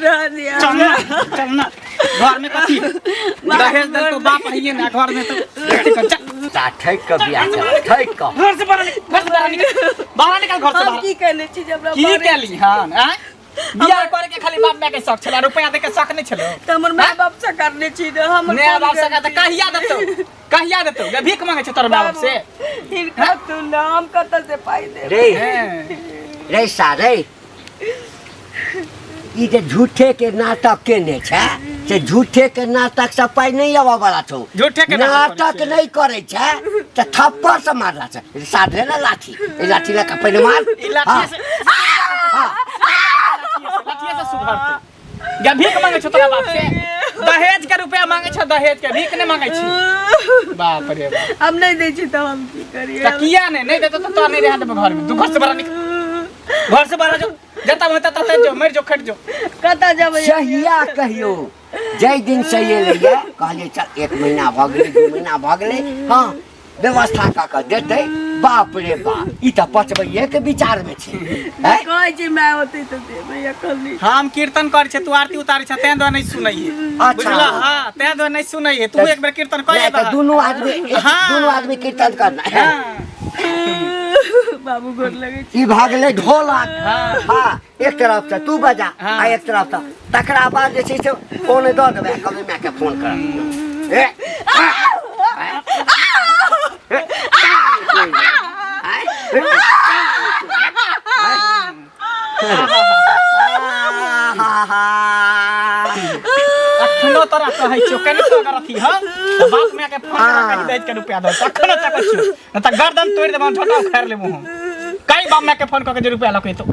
चलना घर में कथी दहेज दल तो बाप है ना घर में तो ठैक के बियाह चल ठैक के घर से बाहर निकल बाहर निकल घर से बाहर की कहले छी जब की केली हां बियाह करे के खाली बाप माय के शौक छला रुपया दे के शौक नहीं छलो त हमर माय बाप से करने छी हम माय बाप से त कहिया देतो गे भीख मांगे छ तोर माय बाप से हिनका तू नाम कत से पाई दे रे सारे ई जे झूठे के नाटक केने छै से झूठे के नाटक से पाई नहीं आवा वाला छौ झूठे के नाटक नहीं करे छै त थप्पड़ से मारला छै साधे ना लाठी ए लाठी ला कपै ने मार ई लाठी से सुधरते गे भीख मांगे छ तोरा बाप से दहेज के रुपया मांगे छ दहेज के भीख नहीं मांगे छी बाप रे बाप हम नहीं दे छी त हम की करिए त किया नहीं देतो तो तोर नहीं रह देबो घर में तू घर से बाहर निकल घर से बाहर जो जता में तता जो मर जो खट जो कता जब सहिया कहियो जय दिन सही लइया कहले चल 1 महीना भ गेलै 2 महीना भ गेलै हां व्यवस्था का कर देते बाप रे बाप ई त पचबैये के विचार में छै कहै छी मैं होते त देबै अकली हम कीर्तन कर छै तू आरती उतारै छ तें दो नहीं सुनैये बुझला हां तें दो नहीं सुनैये तू एक बार कीर्तन कर त दोनों आदमी कीर्तन करना है बाबू गोर लगे छी ई भागले ढोलक हां एक तरफ से तू बजा आ एक तरफ से तकरा बाद जे छै से फोन दऽ देबै कभी मैं के फोन कर ए अखनो तोरा कहै छियो कनी तो अथी ह त बाप में के फोन करा कहि दे के रुपया दो अखनो तक छियो न त गर्दन तोड़ देबो झोटा उखाड़ लेबो हम कई बाप में के फोन क के रुपया लकै तो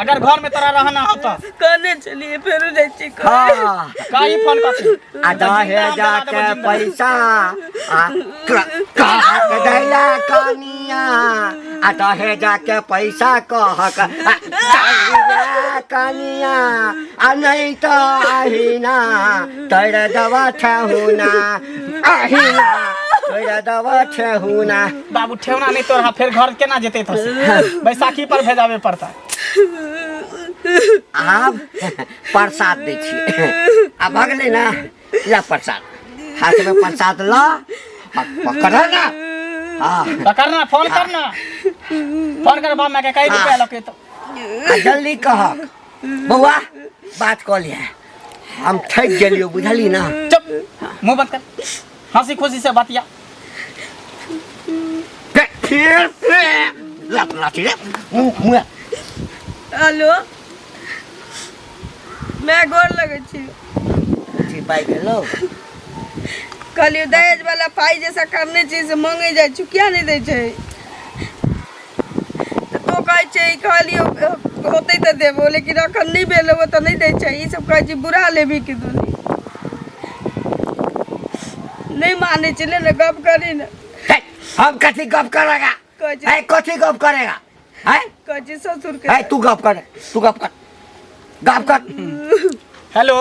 अगर घर में तोरा रहना हो त कने चलिए फेरो जाय छी हां काई फोन क आधा है जाके पैसा कहा के दैला कनिया आधा है जाके पैसा कह कनिया आ नहीं तो आहिना तेरे दवा ठहुना आहिना तेरे दवा ठहुना बाबू ठेवना नहीं तोरा फिर घर केना जेते तो बैसाखी पर भेजावे पड़ता आप प्रसाद दे छी आ भगले ना या प्रसाद हाथ में प्रसाद ला पकड़ना हां पकड़ना फोन कर बाप में के कई रुपया लके तो जल्दी कह बउआ बात कह लिया हम थक गेलियो बुझली ना चुप मुंह बंद कर हंसी खुशी से बतिया लाठी रे मुंह हेलो मैं गोर लगे छी पाई गेलो कहलियो दहेज वाला पाई जैसा करने चीज से मांगे जाय छु क्या नहीं दे छै तो कहै छै कहलियो होते त देबो लेकिन अखन नहीं भेलो त नहीं दे छै ई सब कहै छै बुरा लेबी के दुनी नहीं माने चले ना गप करी ना हम कथी गप करेगा है कथी गप करेगा है कहै ससुर के है तू गप कर हेलो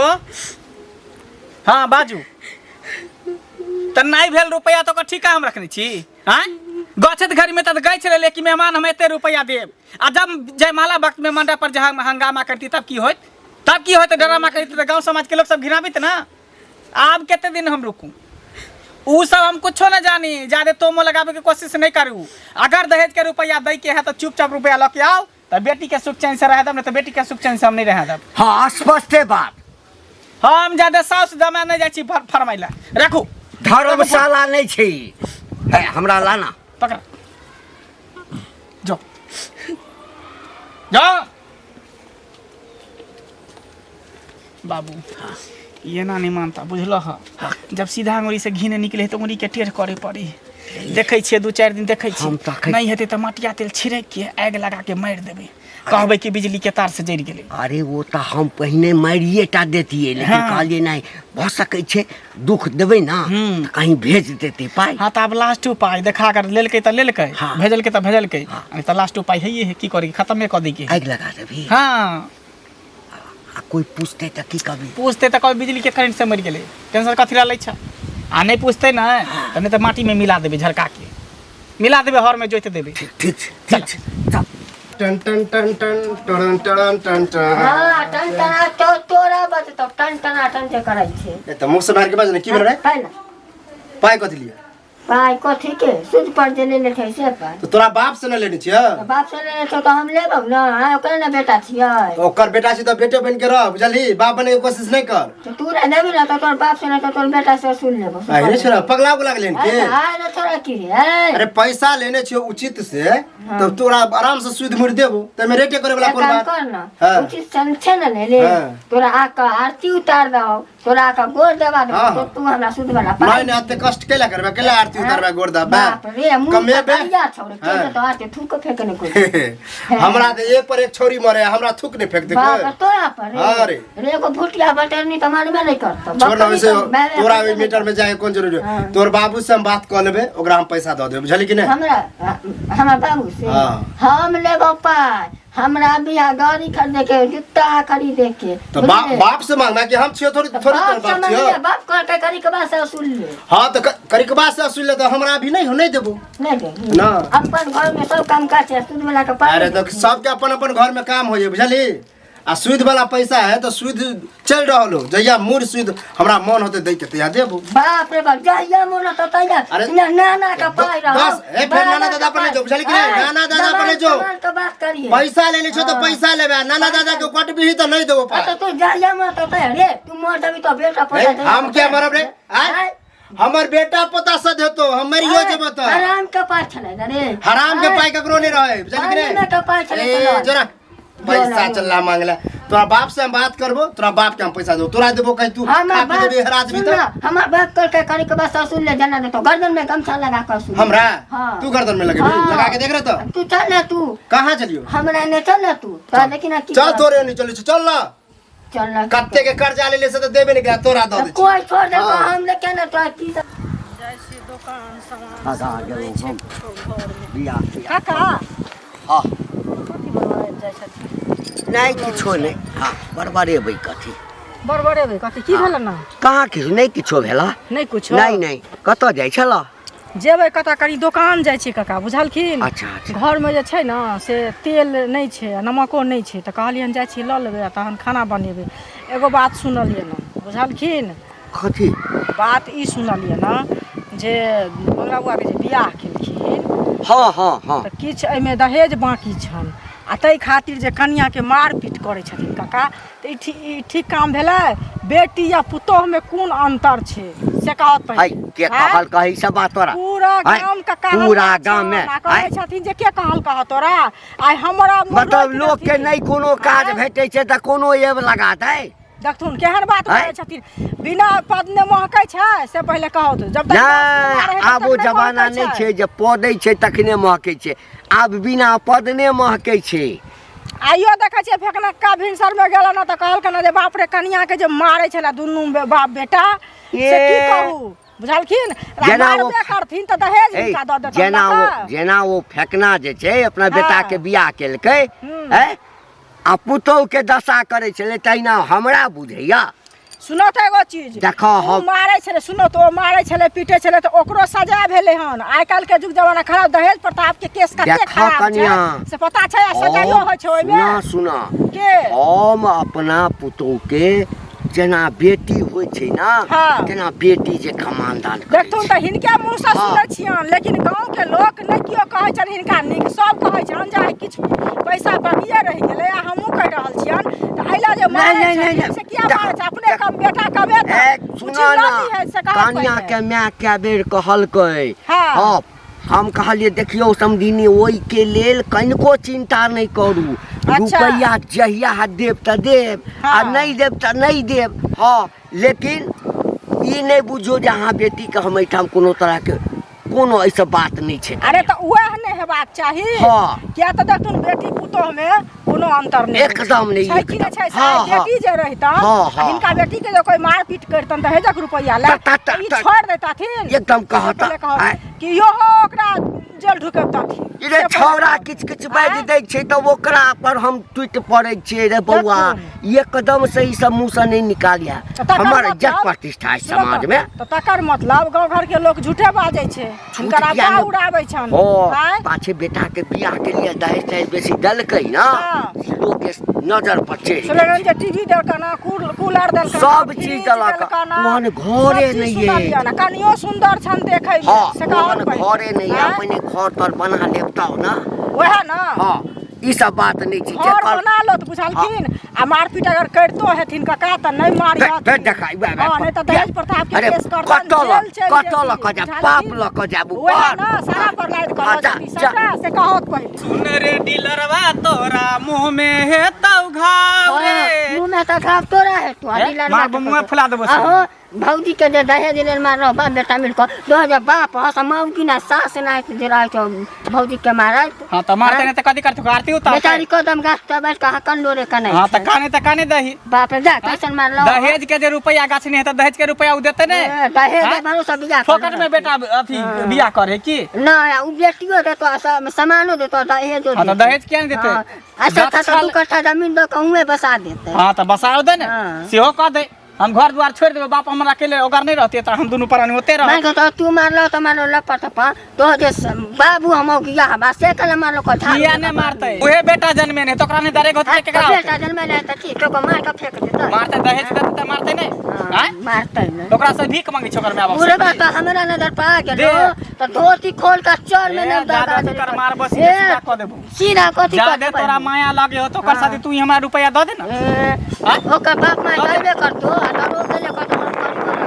हां बाजू त नहीं भेल रुपया तो ठीका हम रखने छी हैं गछत घर में त गई छले लेकिन मेहमान हम एते रुपया देब आ जब जयमाला वक्त में मंडप पर जहां हंगामा करती तब की होत ड्रामा करती त गांव समाज के लोग सब घिनाबित ना आब केते दिन हम रुकू उ सब हम कुछो न जानी ज्यादा तोमो लगावे के कोशिश नहीं करू अगर दहेज के रुपया दे के है तो चुपचाप रुपया लेके आओ त बेटी के सुख चैन से रह दब न त बेटी के सुख चैन से हम नहीं रह दब हां स्पष्ट बात हम ज्यादा सास जमा नहीं जाय छी फरमाइला रखू धर्मशाला नहीं छी है हमरा लाना पकड़ जाओ बाबू ये ना नहीं मानता बुझल ह जब सीधा अंगुरी से घी निकले तो अंगुरी के टेढ़ करे पड़ी देखे छे 2-4 दिन देखे छे नहीं हेते तो मटिया तेल छिड़क के आग लगा के मार देबे कहबे कि बिजली के तार से जड़ गेले अरे वो तो हम पहले मारिए टा देतिए लेकिन कहलिए नहीं भ सकै छे दुख देबे ना कहीं भेज देते पाई हां त अब लास्ट उपाय देखा कर लेलके त लेलके भेजलके त भेजलके नहीं त लास्ट उपाय है की करे खत्म कर दी के आग लगा देबी हां कोई पूछते त की कभी पूछते त कोई बिजली के करंट से मर गेले टेंशन कथि ला लै छ आ नहीं पूछते ना त नहीं त माटी में मिला देबे झरका के मिला देबे हर में जोइत देबे ठीक चल टन टन टन टन टन टन टन टन हां टन टन तो तोर टनाटन जे करै छै ए त मुख से मार के बाज ने की भेल रे पाइ ना पाई कथि लिए पाइ कथी के सूद पर जे लेले छै से पाइ तो तोरा बाप से न लेने छिय बाप से लेने छौ त हम लेबौ न आ ओकर ना बेटा छियै ओकर बेटा से तो बेटे बन के रह बुझली बाप बने के कोशिश नहीं कर त तू रे देबी ना त तोर बाप से ना त तोर बेटा से सुन लेबो अरे छोरा पगला को लागले के आय रे छोरा की रे अरे पैसा लेने छियो उचित से तो तोरा आराम से सूद मुड़ देबो त मैं रेटे करे वाला कोन काम बात कर ना हाँ। उचित संख्या न ले ले हाँ। तोरा आका आरती उतार दो तोरा आका गोर देवा दो हाँ। तो तू हमरा सूद वाला पाइ नहीं नहीं अते कष्ट केला करबे केला आरती उतारबे गोरदा बा बाप रे मुंह कमे बे करिया छोरे के तो आते थूक फेंकने को हमरा त एक पर एक छोरी मरे हमरा थूक नहीं फेंक दे बाप कोई तोरा पर हाँ रे। रे को भुटिया बटरनी त मानबे नहीं करतो छोड़ ना वैसे तोरा ओइ मीटर में जाए कौन जरूरी है तोर बाबू से हम बात कर लेबे ओकरा हम पैसा दे देब बुझली कि नहीं हमरा बाबू से हाँ। हम लेबो पाइ हमरा बिया गाड़ी खरीदे के जूता खरीदे के तो बाप से मांगना कि हम छियो थोड़ी थोड़ी बाप तेरे बाप समझ छियो ले बाप कह के करी के बाद से वसूल ले हां तो करी के बाद से असुल ले तो हमरा अभी नहीं हो नहीं देबो नहीं दे ना। अपन घर में सब काम काज है सूद वाला के पाइ अरे तो सबके अपन अपन घर में काम हो जाए बुझली आ सूद वाला पैसा है तो सूद चल रहलो जइया मूर सूद हमरा मन होते दे के तैयार देबो बाप रे बाप जाइया मोना तो तैया अरे नाना का पाइ रहो बस ए फिर नाना दादा पर ले जो बुझली कि नहीं नाना दादा पर ले जो तो बात करिए पैसा ले छो तो पैसा लेबे नाना दादा के कट भी तो नहीं देबो तो तू जाइया मोना तो तैया रे तू मर जाबी तो बेटा पैसा हम क्या मरब रे आय हमर बेटा पोता से देतो हम मरियो जेबो तो हराम के पाइ छले रे हराम के पाई ककरो नहीं रहे बुझली कि नहीं हराम के पाइ छले ए जरा पैसा चलला मांगला तोरा बाप से हम बात करबो तोरा बाप के हम पैसा देबो तोरा देबो कहीं तू हमार खा पी देबे हर आदमी तो हमार बाप कर के करी के बस सुन ले जाना दे तो गर्दन में गमछा लगा कर सुन हमरा हाँ। तू गर्दन में लगेबी हाँ। लगा के देख रहे तो तू चल ना तू कहां चलियो हमरा ने चल ना तू तो लेकिन की चल तोरे नहीं चली चल ना चल ना कत्ते के कर्जा ले से तो देबे नहीं गया तोरा दो दे कोई छोड़ दे तो हाँ। हम लेके ना तो की काका हाँ कथी बनवाए जाइ छथिन नहीं किछो नहीं हाँ बड़बड़े भाई कथी बड़बड़े भाई कथी की भेल ना कहाँ किछु नहीं किछो भेला नहीं कुछो नहीं नहीं कतऽ जाइ छला जेबै कतऽ कनी दोकान जाइ छी काका बुझलखिन अच्छा अच्छा घरमे जे छै ने से तेल नहि छै नमको नहि छै तऽ कहलियनि जाइ छी लऽ लेबै आ तहन खाना बनेबै एगो बात सुनलियै ने बुझलखिन कथी बात ई सुनलियै ने जे मंगरा बुआके जे बियाह केलखिन हाँ हाँ हाँ तऽ किछु एहिमे दहेज बाँकी छनि आ ताहि खातिर जे कनियाँके मारपीट करै छथिन काका तऽ ई ठीक काम भेलै बेटी या पुतोहमे कोन अन्तर छै से कहत हाय के कहल कही सब बात तोरा पूरा हाय, गाम का कहल पूरा बात गाम में छनि, आ कहै हाय। छथिन जे के कहल कह तोरा आइ हमरा मतलब लोग के नहीं कोनो काज भेटै छै तऽ कोनो एब लगा दै देखथुन केहन बात हाय। कहै छथिन बिना पद ने महकै छै से पहिले कहत जब तक नहीं आब ओ जमाना नहीं छै जे पदै छै तखने महकै छै आब बिना पद ने महकै छै आइयो देखै छियै फेकनक्का भिनसरमे गेल न तऽ कहलकै न जे बाप रे कनियाके जे मारै छलै दुनू बाप बेटा से की कहू बुझलखिन जेना ओ मारबे करथिन तऽ दहेज ए, हिनका दऽ देथिन जेना ओ फेकना जे छै अपना बेटा के बियाह केलकै है आ पुतोह के दशा करै छलै तहिना हमरा बुझैया सुनो तऽ एगो चीज देखो ओ हम मारै छलै सुनो तऽ ओ मारै छलै पीटै छलै तऽ ओकरो सजा भेलै हन आइ काल्हि के जुग जमाना खराब दहेज प्रताप के केस कते देखो खराब कनिया। छै से पता छै आ सजाइयो होइ छै ओइमे सुना के हम अपना पुतोह के जेना बेटी होइ छै ना हाँ। तेना बेटी जे कमानदान करै देखथुन तऽ हिनके मुँह से हाँ। सुनै छियनि लेकिन गाँव के लोक नहि केओ कहै छनि हिनका नीक सब कहै छनि जे आइ किछु पैसा बाकिए रहि गेलै आ हमहूँ कहि रहल छियनि तऽ एहि लए जे मारै नहीं, छथिन से किया देख- मारै छै अपने कम बेटा कमे सुना ना कनिया के माय कए बेर कहलकै हाँ। हम कहलिए देखियो समधिनी ओहि के लेल कनिको चिंता नहीं करू अच्छा। रुपया जहिया देव तऽ देव आ हाँ। नहीं देव तऽ नहीं देव हाँ लेकिन ई नहीं बुझो जे अहाँ बेटी के हम एहिठाम कोनो तरह के कोनो ऐसा बात नहीं छै अरे तऽ उएह नहि हेबाक चाही हाँ। किया तऽ देखथुन बेटी पुतोहमे कोनो अंतर नहि एकदम नहि, छै कि नहि छै एकदम। हाँ, बेटी जे रहितन हाँ, हाँ। हिनका बेटी के जे कोई मारपीट करितन दहेजक रुपैया ले त- ई त- छोड़ देताथिन एकदम कहता पहिले कहब आय। कि इहो ओकरा जेल ढुकेबताथिन ई रे छौड़ा किछ किछ बाजि दै छै तऽ ओकरा पर हम टूटि पड़ै छियै रे बौआ एकदम से ई सब मुंह से नहीं निकालिया हमर इज्जत प्रतिष्ठा है समाज में तऽ तकर मतलब गांव घर के लोग झूठे बाजै छै हुनकर किया अफवाह ने- उड़ाबै छन हो आय। पाछे बेटा के बियाह के लिए दहेज तहेज बेसी देलकै ना हाँ। लोग के नजर पर चढ़ि सुनलन जे टीवी देलकना कूलर देलकना सब चीज देलक मोहन घरे नहीं है कनियो सुंदर छन देखे में हाँ से कहो मोहन घरे नहीं है अपने घर तर बना लेता हो ना वह ना हाँ ई सब बात नहीं छी घर बना लो तो बुझलखिन आ मारपीट अगर करतो हेथिन कका त नहीं मारियत देखाई हां नहीं त दहेज प्रताप के केस कर कटल क जा पाप ल क जा वह ना सारा पर लाइट कर से कहत पहिले सुन रे डीलरवा तोरा मुंह में है तौ घाव रे मुंह में तो घाव तोरा है तू डीलर मार मुंह में फुला देबो आहो भौजी के दे दहेज दिले मार बाप बेटा मिल को 2000 बाप हस माऊ की ना सास ना दे रहा तो भौजी के मारा हां त मारते ने त कदी करत आरती उतार बेचारी कदम गाछ बैठ कहां कन लोरे कने हां त काने दही बाप रे जा कैसन मार लो दहेज के जे रुपया गाछ नहीं है त दहेज के रुपया उ देते ने दहेज मारो सब बिया फोकट में बेटा अथी बियाह करे की ना उ बेटियो दे तो सामानो दे तो दहेज हां त दहेज क्या नहीं देते अच्छा था 2 कट्ठा जमीन दो कहूं बसा देते हां त बसाओ दे ने सेहो कह दे हम घर द्वार छोड़ देबे बाप हमरा अकेले ओगर नहीं रहते त हम दोनों प्राणी होते रह मैं कहता तू मारलो तो मारलो लपट पा तो जे बाबू हमो किया बा से कल मारलो को था किया ने मारते ओहे बेटा जन्मे ने तो ओकरा ने डरे होते केकरा बेटा जन्म ले त ठीक तो मार के फेंक देता मारते दहेज देते त मारते ने हैं मारते ने ओकरा से भीख मांगी छोकर में आबो पूरे बात हमरा नजर पा गेलो तो धोती खोल का चोर में नहीं दादा कर मार बस सीधा क देबो सीधा कथि जा दे तोरा माया लागे हो तो कर साथी तू हमरा रुपया द दे ना ओकर बाप मां देबे करतो आ डरो के ले करतो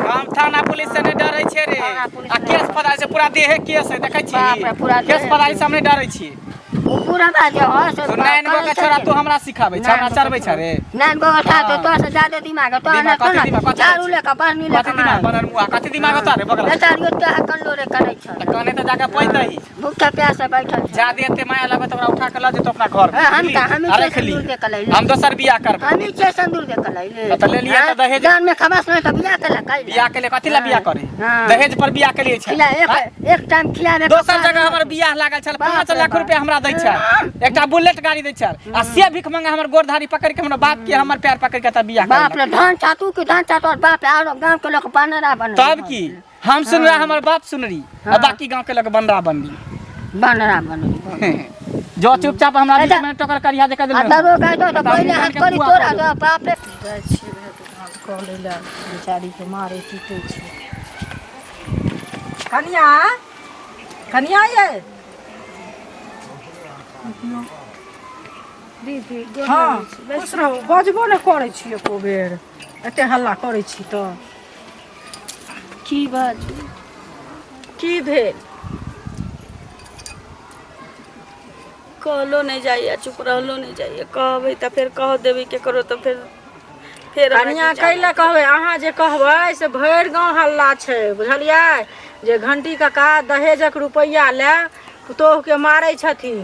हम थाना पुलिस से नहीं डरै छे रे आ केस फदाई से पूरा देह केस है देखै छी बाप रे, पूरा केस देह फदाई से हम नहीं डरै छी पूरा बात हो से नैन गो के छोरा तू हमरा सिखाबै छ हमरा चरबै छ रे नैन गो था तो से ज्यादा दिमाग तो ना तो ना चारू ले का पानी ले कथि दिमाग बनल मुआ कथि दिमाग तारे बगल बेचारी तो कन लोरे करे छ त कने त जाके पै दही भूखा प्यास से बैठल छ जा देते माया लगे तो उठा के ल जे तो अपना घर हम का हम अरे के खली संदूर दे कलाई हम दोसर बियाह करब हम के संदूर दे कलाई ले त ले लिया त दहेज जान में खबास नहीं तो बियाह के लकाई बियाह के लिए कथि ला बियाह करे हाँ। दहेज पर बियाह के लिए छै खिला एक टाइम खिला दे दोसर जगह हमर बियाह लागल छल 5 लाख रुपया हमरा दै छै एकटा बुलेट गाड़ी दै छै आ से भीख मंगा हमर गोरधारी पकड़ के हमरा बाप के हमर पैर पकड़ के त बियाह बाप रे धान चातू के धान चातू और बाप और गांव के लोग बनरा बन तब की हम सुन रहा हमर बाप सुन रही और बाकी गांव के लोग बनरा बनली बनरा बन जो चुपचाप हमरा बीच में टोकर करिया दे के आ दरो गाय तो पहले हाथ करी तोरा जो बाप रे कह लेला बेचारी के मारे पीटे छै कनिया कनिया ये दीदी हाँ खुश रहू बजबो ने करै छी एको बेर एते हल्ला करै छी तो की बाजू की भेल कहलो नहीं जाइए चुप रहलो नहीं जाइए कहबै त फिर कह देबै केकरो त फिर कनिया कैला कहबै अहाँ जे कहबै से भरि गाँव हल्ला छै बुझलियै जे घंटी काका दहेजक रुपैया ले पुतोह के मारै छथिन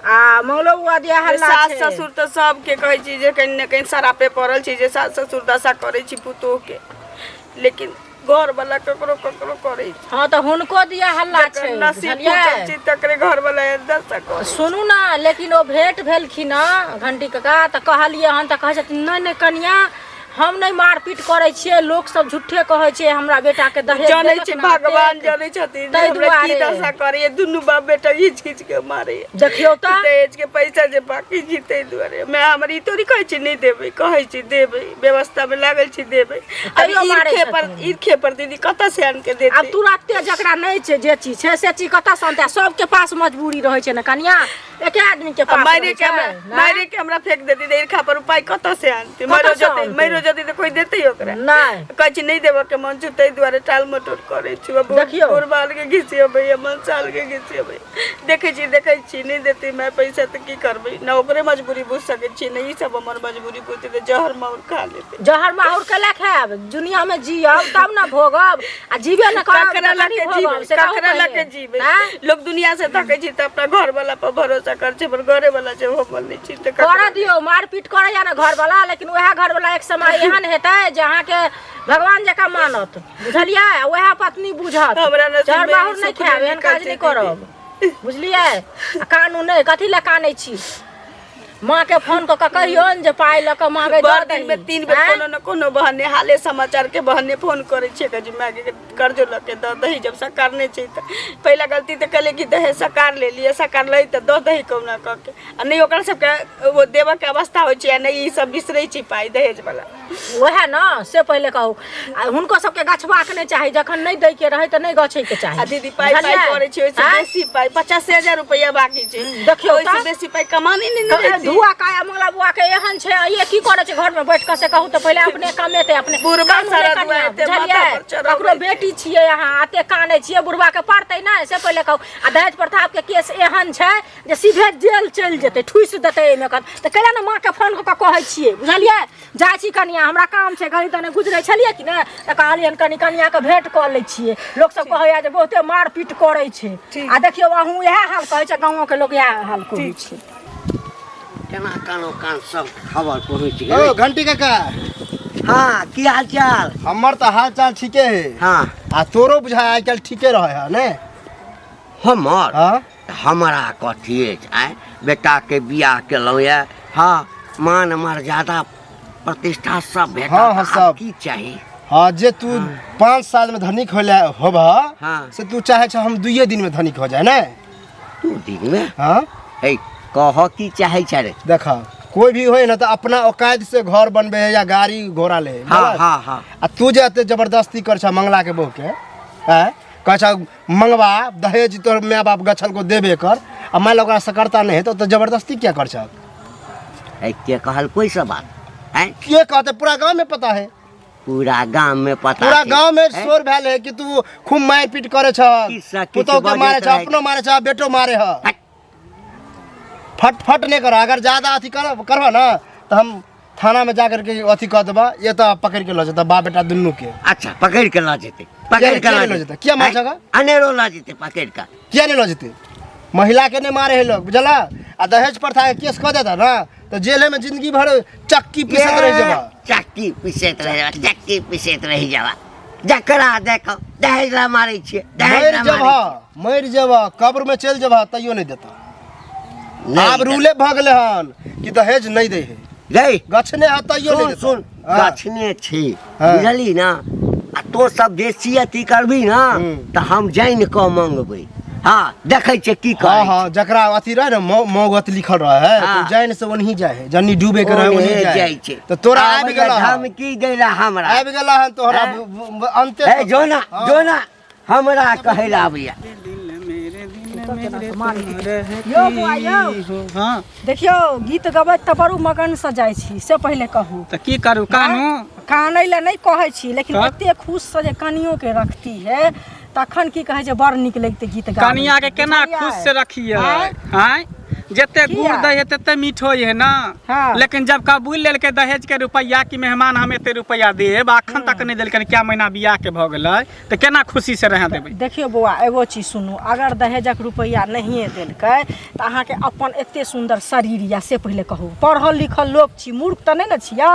आ मंगलौआ दिया हल्ला सास छै ससुर त सबके कहै छी जे कहीं न कहीं सारा पे पड़ल छी जे सास ससुर दशा करै छी पुतोह के लेकिन घर वाला ककरो ककरो करै छी हाँ तो हुनको दिया हल्ला छै नसीब बुझलियै पूछल छी तकरे घर वाला दशा करै सुनू ना लेकिन ओ भेंट भेलखिन घंटी काका तऽ कहलियै हन तऽ कहै छथिन नहि नहि कनिया हम नहीं मारपीट करे छियै लोग सब झूठे कहै छै हमरा बेटा के दहेज जानै देलक छी ना भगवान देख। जानै छथिन ताहि हमरा की दुआरे। दशा करैए दुनू बाप बेटा घीच घीच के मारे देखियौ तऽ दहेज के पैसा जे बाकी जीते दुआरे मैं हमर ई तोरी कहै छी नहीं देबै कहै छी देबै व्यवस्था में लागल छी देबै अब तैयो मारै ईर्खे पर दीदी कतऽ से आन के देते अब तुरंते जकरा नहीं छै जे चीज छै से चीज कतऽ से अनतै सबके पास मजबूरी रहै छै ने कनिया एके आदमी के पास मारे रहै के छै, मारे के हमरा फेंक देती दे ईर्खा पर उपाय कतऽ से आनते कतऽ से आनतै? मरो जति तो कोई देते ओकरा नहीं कहै छी नहीं देबऽ के मन छै ताहि दुआरे टाल मटोर करै छी देखियौ। बोरबाल के घिसियबै या मनसाल के घिसियबै देखै छी नहीं देती मैं पैसा तो की करबै ना ओकरे मजबूरी बुझ सकै छी नहीं सब हमर मजबूरी बुझते तो जहर माउर खा लेते जहर माहौर के ले खायब दुनिया में जियब तब ना भोगब आ जीवे न करब ककरा तऽ लके नहीं भोगब, जीबै से कहू ककरा पहिले। लके जीबै हैं? लोग दुनिया से थकै छी त अपना घर वाला पर भरोसा कर छै पर घरे वाला जे हो मन छी त कर दियो मारपीट करे या ना घर वाला लेकिन वह घर वाला एक समय एहन हेतै जे अहाँ के भगवान जका मानत बुझलियै वह पत्नी बुझत हमरा नसीब जहर में माहौर ई नहीं सुख खायब नहीं एहन काज निकलतै नहीं करब बुझलियै आ कानून नहीं कथी ले कानै छी माँ के फोन कऽ कहियो ने जे पाइ लऽ कऽ मांगे भर दिन में 3 बेर कोनो न कोनो बहाने हाले समाचार के बहाने फोन करे छे कि मैं के कर्ज ल के द दही जब सरकार नहीं चाहिए त पहला गलती तो कले कि दहे सरकार ले लिए सरकार ले त द दही कौना क के आ नहीं ओकरा सब के वो देवा के अवस्था हो छे नहीं ई सब बिसरै छी पाइ दहेज वाला वह ना से पहले कहू आ हुनको सबके गछबा के नहीं चाही जखन नहीं दै के रहे त नहीं गछै के चाही आ दीदी पाइ करे छे ओइसे बेसी पाइ 85,000 रुपया बाकी छे देखियो ओइसे बेसी पाइ कमानी नहीं धुआ काया मंगला बुआ के एहन छै ये की करे छै घर में बैठ के से कहू त पहले अपने कमेते अपने बुढ़बा सारा दुआते माथा पर चढ़ा ककरो बेटी छियै अहाँ आते काने छियै बुढ़बा के पड़तै ना से पहले कहू आ दहेज प्रथा के केस एहन छै जे सीधे जेल चल जेतै ठुस देतै एमे त कहला ना माँ के फोन क के कहै छियै बुझलियै जाइ छी कनिया हमरा काम छै गली तने गुजरै छलियै कि ना त कहलियन कनिया के भेंट क लै छियै लोग सब कहैया जे बहुते मारपीट करै छै आ देखियौ अहूँ इएह हाल कहै छै गाँव के लोग इएह हाल कहै छै केना कानो कान सब खबर पहुँच ओ गेल घंटी काका हाँ की हाल चाल हमर तो हाल चाल ठीके है हाँ आ तोरो बुझा आइ काल्हि ठीके रहे है ने हमर हाँ हमरा कथिए छै बेटा के बियाह केलहुँ ये हाँ मान मर्यादा प्रतिष्ठा सब भेटा हाँ, हाँ, सब। की चाही हाँ जे तू 5 साल में धनिक होब हाँ। से तू चाहे छ हम 2 दिन में धनिक हो जाए ने 2 दिन में हाँ हे कह की चाहे छै रे देखा कोई भी होए ना तो अपना औकात से घर बनबे है या गाड़ी घोड़ा ले हाँ हाँ हाँ आ तू जे एते जबरदस्ती कर छ मंगला के बहू के हैं कह छ मंगवा दहेज तोर माँ बाप गछल को देबे कर आ मान लो ओकरा से करता नहीं है तो जबरदस्ती क्या कर छ हे के कहल कोई सब बात है के कहते पूरा गांव में पता है पूरा गांव में पता पूरा छै। गांव में हैं? शोर भैल है कि तू खूब मार पीट करे छ किस्सा किछु पुतौ के मारे छ बजैत अपनो मारे छ बेटो मारे ह हट। फट फट नहीं कर अगर ज्यादा अथी करबा ना तो हम थाना में जाकर के अथी कह देबा ये तो पकड़ के लो जता बाप बेटा दुनू के अच्छा पकड़ के ला जेते पकड़ के ला जेते क्या मार सका अनेरो ला जेते पकड़ का क्या नहीं लो जते महिला के नहीं मारे है लोग बुझला आ दहेज प्रथा के केस कह देता ना तो जेल में जिंदगी भर चक्की पिसत रह जाबा चक्की पिसैत रह जाबा चक्की पिसैत रह जाबा जकरा देखो दहेज ला मारै छियै दहेज ला मर जबा कब्र में चल जबा तैयो नहीं देता अब रूले भ गेले हन कि दहेज नहीं दे है गई गछने है तैयो नहीं सुन देता सुन गछने छी हाँ। बुझली ना आ तो सब बेसी अथी करबी ना तो हम जान के मंगबै हाँ देखै छै की हाँ करे हाँ जकरा अथी रहे ना मौगत लिखल रहे है हाँ। तो जैन से वही जाए है जन्नी डूबे के रहे वही जाए छै तो तोरा आबि गेला हम की देला हमरा आबि गेला हन तोहरा अंते ए जोना जोना हमरा कहला आबैया यो बुआ यो हाँ देखियो गीत गबैत त बड़ू मगन से जाइ छी से पहले कहू तो की करू कानू कानै ले नहीं कहै छी लेकिन तब? एते खुश से जे कनियो के रखती है तखन की कहै छै बड़ नीक लगते गीत गाबै कनिया के केना खुश से रखिए हैं जते गुड़ दे है तते मीठ होय है ना हाँ। लेकिन जब कबूल लेलकै दहेज के रुपया कि मेहमान हम एते रुपया देब अखन तक नहीं देलकै क्या महीना बियाह के भ गेलै तो केना खुशी से रह देबै देखियो बौआ एगो चीज सुनू अगर दहेजक रुपया नहीं देलकै तो अहाँके अपन एते सुंदर शरीर या से पहले कहू पढ़ल लिखल लोग छी मूर्ख तो नहीं न छियौ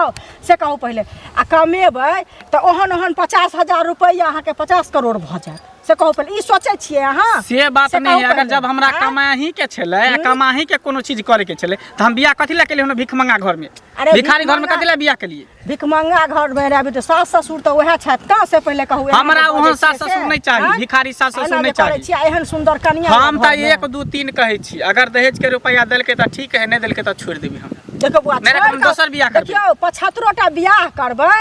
से कहू पहले आ कमेबै तो ओहन ओहन 50,000 रुपया अहाँके 50 करोड़ भ जायत से कहू पहले ई सोचै छियै अहाँ से बात से नहीं है कहू अगर पहिले। जब हमरा हाँ? कमाही के छलै कमाही के कोनो चीज करे के छलै तो हम बियाह कथी ला केलियै भीख मंगा घर में अरे भिखारी घर में भिखमंगा- कथी ला बियाह केलियै भिखमंगा घर में रहबै तो सास ससुर तो वह छथि कहाँ से पहले कहू एहन हमरा जे बजै ओहन छियै सास से? ससुर नहीं चाहिए हाँ? भिखारी सास ससुर एना नहीं जे करै चाहिए छियै, एहन सुंदर कनिया हम तो घरमे। 1 2 3 कहै छी अगर दहेज के रुपया देलकै तो ठीक है नहीं देलकै तो छोड़ देबी हम देखो बुआ नहीं, छोड़ि हम कऽ- दोसर बियाह करबै। देखियौ 75टा बियाह करबै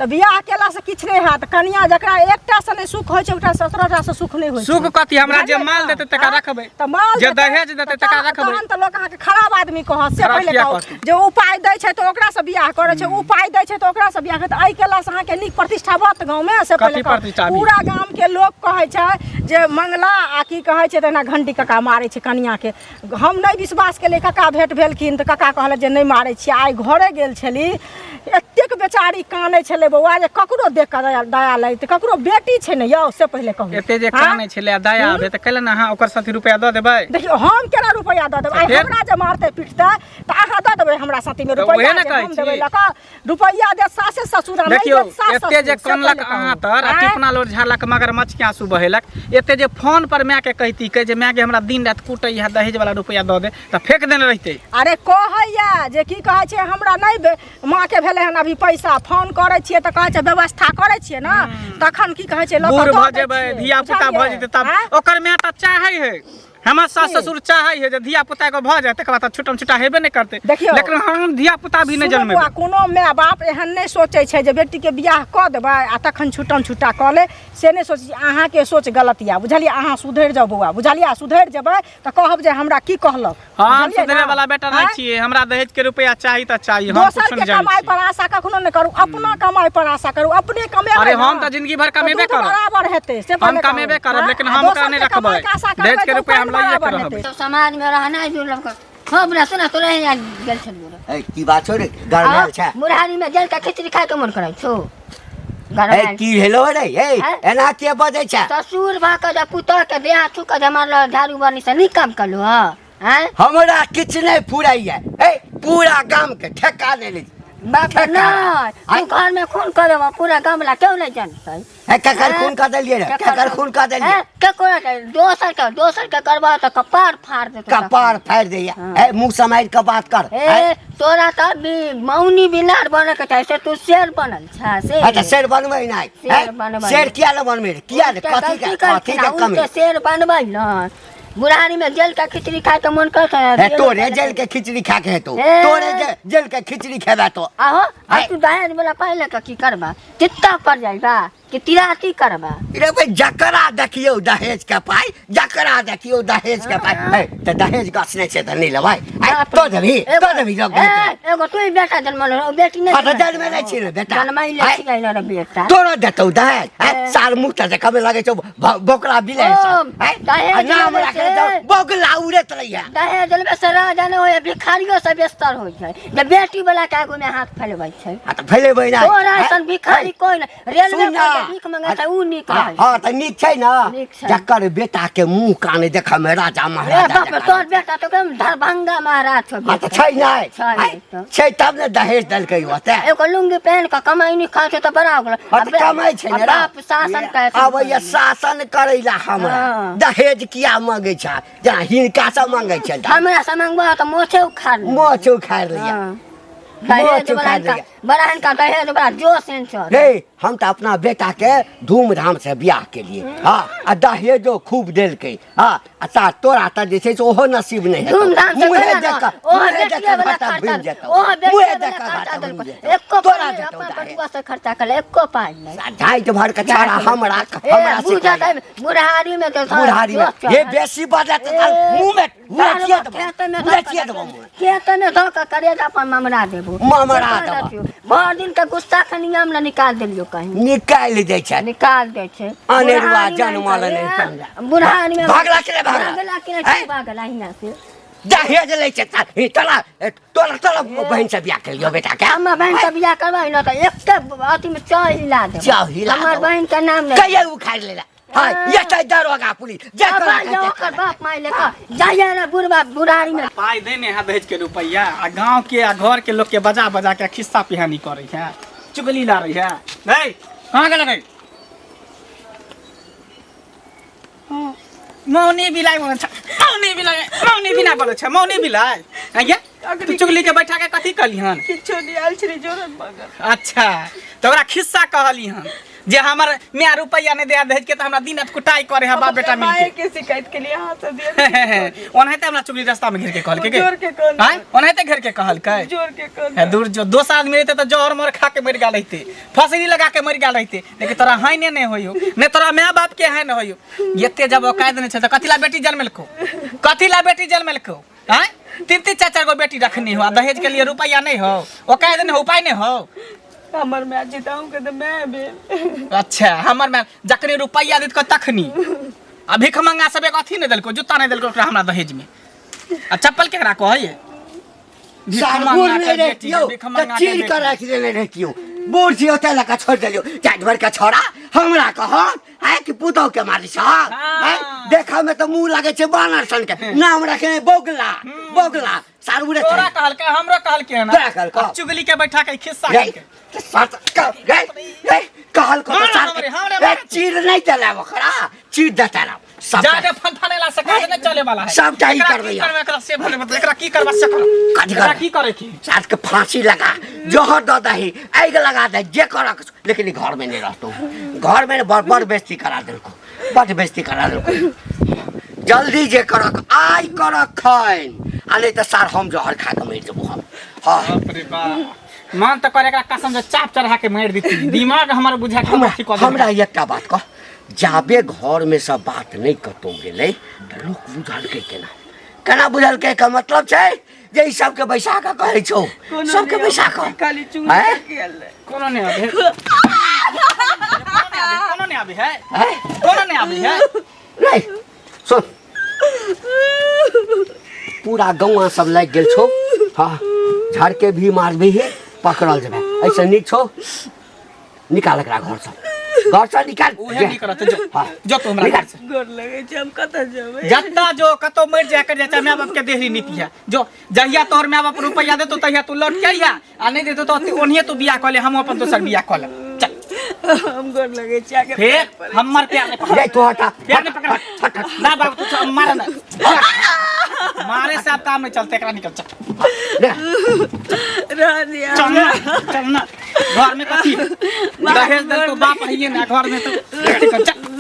तऽ बियाह केला से किछु नहि हैत कनिया जकरा एकटा से नहि सुख होइ छै ओकरा 17टा से सुख नहि होइ छै सुख कथी हमरा जे बुझलियै माल ने? देतै तकरा हाँ? रखबै तऽ माल जे देतै, दहेज देतै तकरा रखबै तहन तऽ लोक अहाँके खराब आदमी कहत से खराब पहिले किया कहू कहतै? जे ओ पाइ दै छै तऽ ओकरा से बियाह करै छै ओ पाइ दै छै तऽ ओकरा से बियाह करत एहि केला से अहाँके नीक प्रतिष्ठा बत गाँव में से पहिले कथी कहू। प्रतिष्ठा भी? पूरा गाम के लोग कहै छै जे मंगला आ की कहै छै तेना घंटी कक्का मारै छै कनिया के हम नहि विश्वास केलियै कक्का भेंट भेलखिन तऽ कक्का कहलक जे नहि मारै छियै आइ घरे गेल छली एतेक बेचारी कानै छलै बौआ जे ककरो देख कऽ दया लैत ककरो बेटी छै ने यौ से पहिले कहू एते जे कानै छलै दया आबे त कहले ना अहाँ ओकर साथी रुपया द देबै देखियो हम केना रुपया दऽ देबै आइ हमरा जे मारतै पिटतै तऽ अहाँ दऽ देबै हमरा साथी में रुपया ओहे ने कहै हम देबै छी। लका रुपया दे सासे ससुर नहीं देखियो दे सास एते जे ससुर, से कनलक पहिले कहू। अहाँ तर आ आँय? टिपना लोर झाड़लक मगरमच्छ के आंसू बहेलक एते जे फोन पर माय के कहती कहे जे माय के हमरा दिन रात कूटै है दहेज वाला रुपया दऽ दे त फेक देने रहते। अरे कहैया जे की कहै छै हमरा नहीं माँ के भेले हन अभी पैसा फोन करै छियै तऽ कहै छै व्यवस्था करै छियै ना तखन की कहै छै लोक बूढ़ दऽ भ दै जेबै छियै, धिया पुता भ बुझलियै? जेतै तब आँय? ओकर माय त चाहै है हमर सास ससुर चाहै है जे धिया पुता के भ जाए तकर बाद त छुटम छुटा हेबे नहीं करते देखियो, लेकिन हम धिया पुता भी नहीं सुनू जन्मे बौआ, कोनो माय बाप एहन नहीं सोचै छै जे बेटी के बियाह कऽ देबै आ तखन छुटम छुटा कऽ ले से नहीं सोचै छै। अहाँ के सोच गलत या बुझलियै अहाँ सुधरि जाउ बौआ बुझलियै सुधरि जेबै तऽ कहब जे हमरा की कहलक हम बुझलियै सुधरे ने? वाला बेटा नहीं आँय? छिए हमरा दहेज के रुपया चाही त चाही हम दोसर कुछ के नहीं जानै कमाई छी। पर आशा कखनो नहीं करू अपना कमाई पर आशा करू अपने कमेबै अरे हम ना, त जिंदगी भर तऽ कमेबे दूध करब बराबर हेतै से हम पहिले कहू। कमेबे करब आँय? लेकिन आ हम दोसर कहाँ नहीं के रखबै कमाई के आशा करबै दहेज के तऽ रुपया हम पानि लइए के बराबर रहबै हेतै। तो समाज में रहना जुलम कर खूब ना सुना तोरे यहाँ गेल छलियो ए की बात छौ रे गरमाल छै बुढ़ारी में जल का खिचड़ी खाए के मन करे छो ए घर की भेलो रे ए हैं? एना के बजै छै ससुर भा के जब पुतह के देह छू के जमार झाड़ू बनी से नहीं काम करलो हैं हमरा किछ नहीं फुराइया ए पूरा गाम के ठेका ले ले बाप रे नहीं तू घर में खून कर देबो पूरा गामला क्यों नहीं जानते ए ककर खून का देलिए रे ककर खून का देलिए दोसर के करबा तो कपार फाड़ दे कपार फाड़ दिया ए मुंह समाइल के बात कर ए तोरा तो भी मौनी बिलार बने के चाहे से तू शेर बनल छा से अच्छा शेर बनबै नहीं शेर बनबै। शेर किया ल बनबै रे किया रे कथी के कमी शेर बनबै न बुढ़ारी में जेल का खिचड़ी खाए के मन करता ए है तोरे जेल के खिचड़ी खा के हेतौ ए। तोरे जेल के खिचड़ी खेबा तो आहो है। तू दहेज वाला पहले का की करबा चित्ता पड़ जाएगा कि तिराती करबा रे भाई जकरा देखियो दहेज के पाई जकरा देखियो दहेज के पाई ए त दहेज गसने से त नहीं लेबै तो देबी लोग एगो तू ही बेटा जन्मल हो बेटी नहीं तो जन्म नहीं छी रे बेटा जन्माई ले छी गइल रे बेटा तोरो देतौ दहेज सार मुख त कमे लगे छौ बोकरा बिले दहेज नाम लेबे रखे से- बोकला उड़त रहिया दहेज लेबे से राजा न होय भिखारियो से बेस्तर होय छै जे बेटी वाला के आगू में हाथ फैलबै छै आ त फैलेबै ना तोरा ऐसन भिखारी कोई न रेलवे सुन ना। पर भीख मंगा छै उ निक है हाँ त नीक छै न नीक छै। जकर बेटा के मुंह कान देख में राजा ए महाराजा बाप रे तोर बेटा तो एकदम दरभंगा महाराज छौ हाँ त छै नहीं छै नहीं तो। छै तब ने दहेज देलकै ओते एगो लुंगी पहन के कमाई नहीं खाए छै तो बड़ा हो गेल हाँ त कमाई छै ने बाप शासन करे अब ये शासन करैला हमरा हाँ। दहेज किया मांगे छै जना हिनका से मांगे छै हमरा से मंगवा तो मोछे उखाड़ ले। मोह उखाड़ लिया हाँ। दहेज उखाड़ बड़ा लिया। बड़ा इनका दहेज बड़ा जोश से चल रे हम तो अपना बेटा के धूमधाम से ब्याह के लिए हाँ आ दहेजो खूब देलकै हाँ आ ता तोरा त जे छै से ओहो नसीब नहीं है धूमधाम से मुँहे करे ना। देख ओहो मुँहे बेटिया देख वाला घाटा खर्चा भूल जेतौ ओहो बेटिया मुँहे वाला देख खर्चा घाटा देलको। भूल जेतौ एको तोरा पाई देतौ अपना दहेज बटुआ से खर्चा कर एको पाई नहीं ढाई भर के छाड़ा हमरा ए बुझा सिखाया त बुढ़ारी में तो बुढ़ारी में ये बेसी बजत मुंह में उलटिया देबो खेत में धो के करेगा अपन ममरा देबो ममरा देबो। भर दिन के गुस्सा के नियम न निकाल देलियो कहीं निकाल दै छै निकाल दे छै अनेरुआ बुढ़ारी में जनमल तो, नहीं ए, समझा। बुढ़ारी में भागला के रे भागला? भागला के रे हैं? भागला हियां से दहेज लै छै तोरा बहन से बियाह कर लियो बेटा के हमर बहन के बियाह करबै न त एकटा अथी में चाह हिला देबो चाह हिला हमर देबो। बहन के नाम नहीं कहिया उखाड़ लेला हां ये छै दरोगा पुलिस जे अब करा जो ओकर बाप माय लेकर जाइए रे बुढ़बा बुढ़ारी में पाई देने है दहेज के रुपया आ गांव के आ घर के लोग के बजा बजा के खिस्सा पिहानी करे है चुगली ला रही है नहीं कहाँ गेल रे मौनी बिलाई बोले छ मौनी बिना बोले छ मौनी बिलाई आगे तू चुगली के बैठा के कथी कहली हन किछो नहीं आयल छली जोरत मगर अच्छा तो ओकरा खिस्सा कहली हन जे हमर मियाँ रुपया नहीं दे दहेज के तो हमरा दिन रात कुटाई करे है बाप बेटा माए मिलके के शिकायत के लिए हाथ से दिया ओनाहिते हमरा चुगली रास्ता में घेर के कहल के जोर के कहल हैं ओनाहिते घेर के कहल के जोर के है कर दूर जो दोस्त आदमी रहते तो जहर मर खा के मर गया रहते फसरी लगा के मर गया रहते लेकिन तोरा है नहीं होयो नहीं तोरा माँ बाप के है न होयो एते जब औकात नहीं छै तो कथिला बेटी जन्मेलको कथिला बेटी जन्मेलको हैं तीन तीन चार चार गो बेटी रखनी हो दहेज के लिए रुपया नहीं हो औकात नहीं हो उपाय नहीं हो हमर मैं जिताऊं के तो मैं भेल अच्छा हमर में जकरे रुपया देत को तखनी आ भीख मंगा सब एक अथी नहीं देलको जूता नहीं देलको ओकरा हमरा दहेज में आ चप्पल केकरा कहै भीख सारगुर मंगा नहीं के बेटी रहतियो भीख तो मंगा के चीर कर बेटी। रख देने रहतियो बूढ़ छी ओते लका छोड़ देलियो जाट भर के छोड़ा हमरा कह है कि पुतौ के मारी छ है देखा में तो मुंह लागे छे बानर सन के नाम रखे बोगला बोगला सारुरे तोरा कहल के हमरो कहल के ना तोरा कहल का? चुगली के बैठा के खिस्सा गई के सत गई कहल को हमरे चीर नहीं चला बखरा चीर देता रहा सब ज्यादा फनफनेला से काज नहीं चले वाला है सब टाई एकरा करबै की यार। करबै एकरा से बोले मतलब एकरा की करबा सकर कथी एकरा कर की करे की साथ के फांसी लगा जहर द दही आग लगा दे जे कर लेकिन ई घर में नहीं रहतो घर में बड़ बेइज्जती करा देलको बड़ बेइज्जती करा देलको जल्दी जे करक आई करक खैन आ नहीं तो सार हम जहर खा के मर जबो हम हां बाप रे बाप मन तो करे एकरा कसम से चाप चढ़ा के मार देती दिमाग हमर बुझा के मस्ती कर हमरा एकटा बात कह जाबे घर में सब बात नहीं कतो गेलै त लोक बुझल के केना बुझल के का मतलब छै जे ई सब के बैसाख कहै छौ सब के बैसाख खाली चुगली केल कोनो नहीं आबे कोनो नहीं आबे है कोनो नहीं आबे है नहीं सुन पूरा गौवा सब लग गेल छौ हाँ झाड़ के भी मारबी है पकड़ल जेबे ऐसे नीक छौ निकाल एकरा घर से निकाल उहे नहीं करत जो तो हमरा घर से गोर लगे छै हम कत जेबै जत्ता जो कतो मर जा कर जाता माय बाप के देहरी नीति है जो जहिया तोर माय बाप रुपया देतो तहिया तू लौट के आइया आ नहीं देतो तो ओनिए तू बियाह कर ले हम अपन दोसर बियाह कर ले चल हम गोर लगे छै आके फिर हमर प्यार नहीं पकड़ जाय तो हटा प्यार नहीं पकड़ ना बाबू तू मार ना मारे से अब काम नहीं चलते एकरा निकल चल रह दिया चल ना घर में कथी दहेज दे तो बाप है ना घर में तो चल